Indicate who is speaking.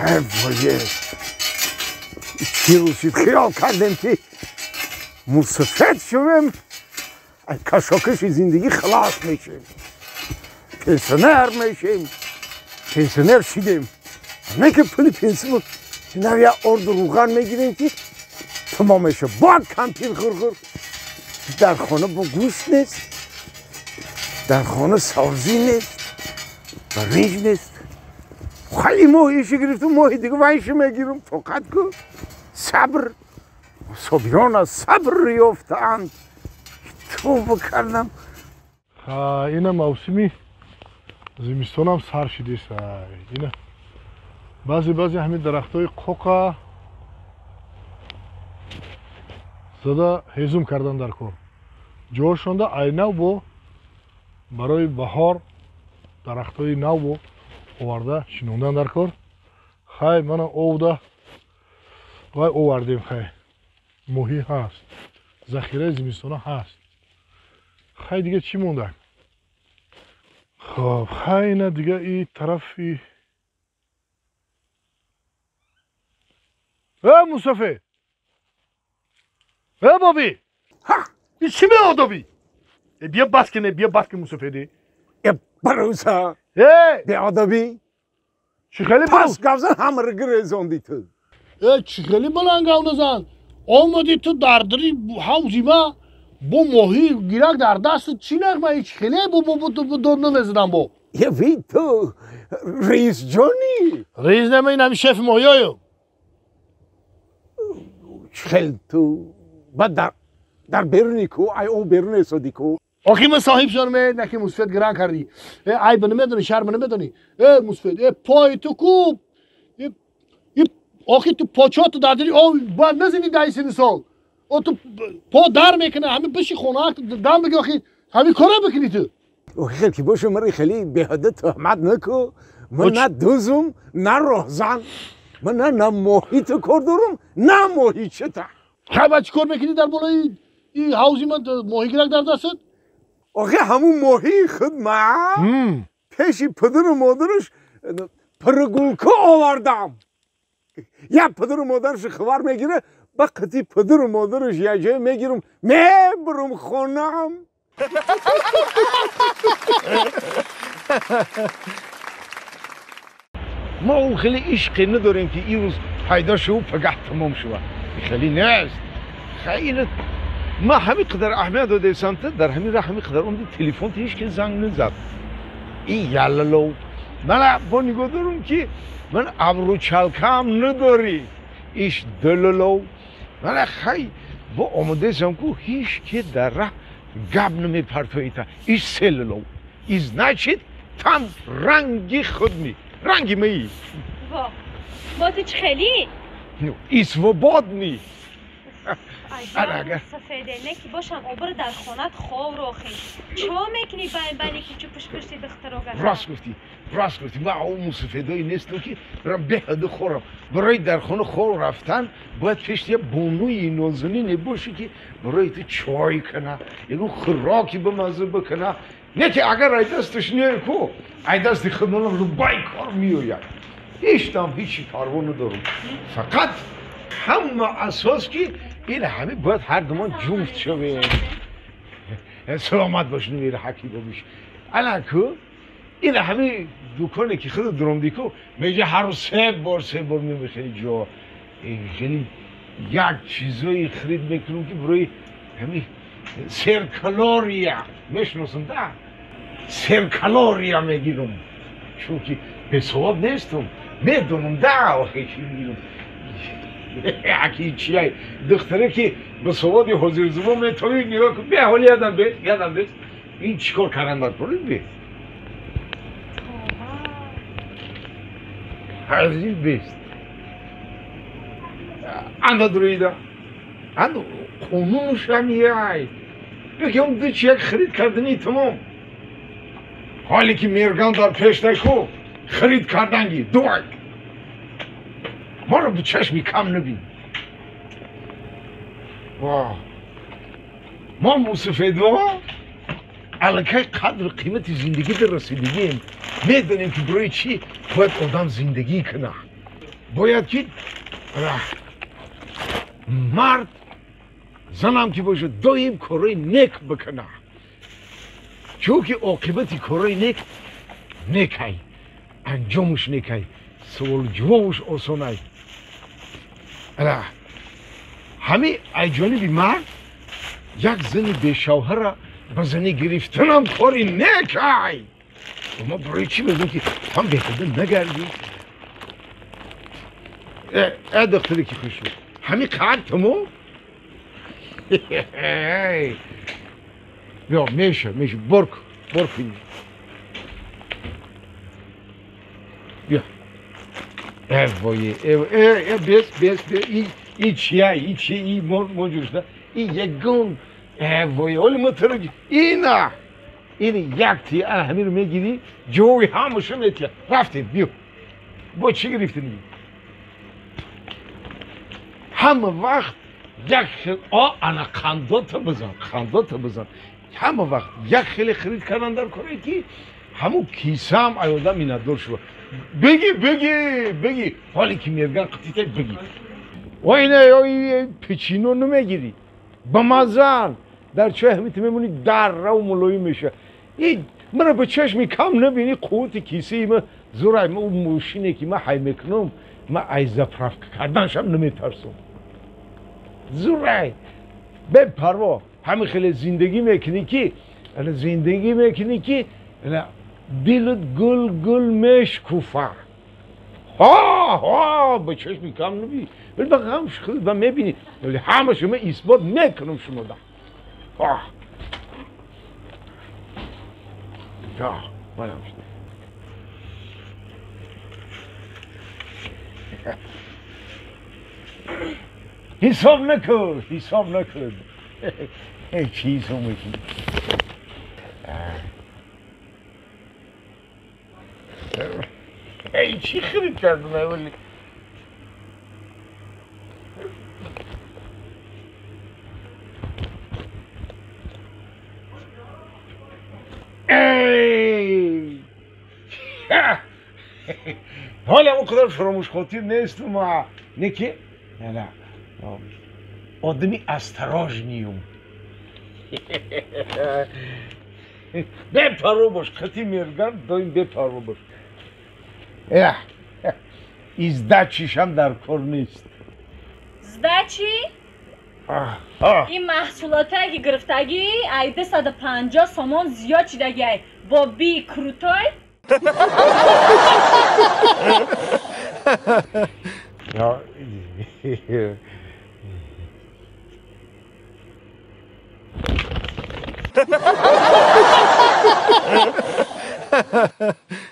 Speaker 1: وای چی روشید خیال کردم که مسافر شویم از کشاکش زندگی خلاص میشیم پنسیونر میشیم پنسیونر شدیم نه که پول پنسیون نه یا ارد روغن میگیریم که تمام میشه باید کمپیر خورخور در خانه با گوشت نیست در خانه سازی نیست و ریج نیست خیلی ماهیشی گرفتم ماهی دیگه وایشی میگیرم فقط که صبر صبیان از صبر یافتند تو بکردم
Speaker 2: اینا موسمی زمستان هم سر شده اینا بعضی همین درخت های قوقا زده هیزم کردن در کار جوشانده ای نو با برای بهار درخت های نو با آورده شنوندن در کار خیلی من آورده و آوردیم خیلی ماهی هست ذخیره زمستانه هست خیلی دیگه چی مونده خب خیلی دیگه این طرفی مصطفی بابی این چی میادابی بیا بس که مصطفی دی
Speaker 1: بروسا بیا آدابی
Speaker 2: چی خیلی
Speaker 1: پس گوزن همه گریزاندی تو
Speaker 2: چی خیلی بلند گوزن آمدی تو دردری حوزی ما با ماهی گیرک در دست چی نگمه چی خیلی با دندون نزدن با
Speaker 1: یه وی تو رئیس جانی
Speaker 2: رئیس نمی این همی شف ماهی هایم
Speaker 1: خیلی تو بعد در بیرونی کو ای او بیرون سادی کو
Speaker 2: آخی من صاحب شانمه نکی مصفید گران کردی ای بنه میدونی شهر بنه میدونی مصفید پای تو کوب آخی تو پاچات دادری باید نزینی 10 سال او تو پا در میکنه همین بشی خونه دم بگی آخی همین کاره بکنی تو
Speaker 1: خیلی که باشه مری خیلی بهاده تهمت نکو من نه دوزم نه راهزن من نه ماهی تو کار دارم نه ماهی چه
Speaker 2: خب چی کار میکنی در بالای این حوزی من ماهی گرک در دستت
Speaker 1: آخه همون ماهی خود من پیشی پدر و مادرش پرگولکا آوردم یا پدر و مادرش خبر میگیره وقتی پدر و مادرش یه جای میگیرم میبرم خونم ما اون خیلی عشقی نداریم که این روز پیدا شو و پگه تمام شو خیلی نیست خیلی ما همین قدر احمد و دیسانته در همین راه همین قدر اون تلفن هیچ که زنگ نزد این یلالو من با نگاه دارم که من ابرو چلکم نداری ایش دلالو من خیلی با آمده زم که هیچ که در راه گب نمی پرتویتا ایش سلالو ایز نچید تم رنگی خود می رنگی می
Speaker 3: با تو چه خیلی؟
Speaker 1: ایس و باد می
Speaker 3: اگر سفیده نکی باشم عبر در خانت خواه رو خیلی چه میکنی بینی که چو پشتی دختر رو
Speaker 1: راست گفتی من اون سفیدهایی نیستم که برم بهده خورم برای در خانه خور رفتن باید پشت یه بونوی نازنین باشی که برای تو چای کنه یه خوراکی به مزه بکنه نه که اگر ای دستش نیه کو ای دستی خودمانم رو بای کار میوید هیچی کارو ندارم فقط همه اساس که این همه باید هر دومان جفت شویم سلامت باش نویر حکی باش الان که این همه دکانه که خود درم دیکو میگه هر 3 بار میخری جا خیلی یک چیزایی خرید میکنم که برای همه سرکالوریا میشناسم ده سرکالوریا میگیرم چون که به ثواب نیستم میدونم ده آخه چی میگیرم یکی چیه دختره که به ثواب حاضر زبان میتونی نگاه کن بیا حالی یادم بیست این چیکار کردن باید برید بید حاضر بیست انده درویده انده قانونش همیه بگه اون دو چیک خرید کردنی تمام حالی که میرگان در پیش نکو خرید کردنگی دوی ما رو به چشمی کم نبین ما موسفیده ها الکه قدر قیمت زندگی در رسیدگیم میدونیم که برای چی باید آدم زندگی کنه باید که مرد زنم که باشه دایم کارای نیک بکنه چون که عاقبت کارای نیکی انجامش نیکی سوال جوابش آسانه الا همه ای جانبی مرد یک زنی به شوهر به زنی گرفتن هم کاری نیکی ما برای چی بگیم که هم بهتر نگردی ای دختری که خوش بود همه قرد تمام بیا میشه برک بیا ای وای ای بیس این چیه این موجودش نه این یکون ای وای حالی ما ترگی این یک تی همین رو میگیری جوی همشو میتیه رفتیم بیا با چی گرفتی نگی همه وقت یک انا خندات بزن همه وقت یک خیلی خرید کردن در کاری که همون کیسه هم ایادم میندار شد بگی حالی که میرگن قطیته بگی و اینه پیچینو نمیگیری با مزن در چه همیت میمونی در رو ملوی میشه این من به چشمی کم نبینی قوت کیسه من زورای من اون موشینه که من حی میکنم من ایزفرف کردنشم نمیترسم زورای به پروا همه خیلی زندگی میکنی که دلت گل میشکوفه به چشمی کم نبینی ولی بقیه هم خیلی و میبینی ولی همه شما اثبات میکنم شما دا باید همشده حساب نکن چیز هم میکنی چی خرید کردم اولی حالا اون قدر فراموش خاطر نیست ما نه که نه آدمی استراژنیم بپرو باش خطی میرگن دایم بپرو باش ازدچیش هم در کار نیست
Speaker 3: زدچی؟ این محصولات اگه گرفتگی ایده 150 سامان زیاد چیدگی با بی کروتای
Speaker 2: Ha ha ha.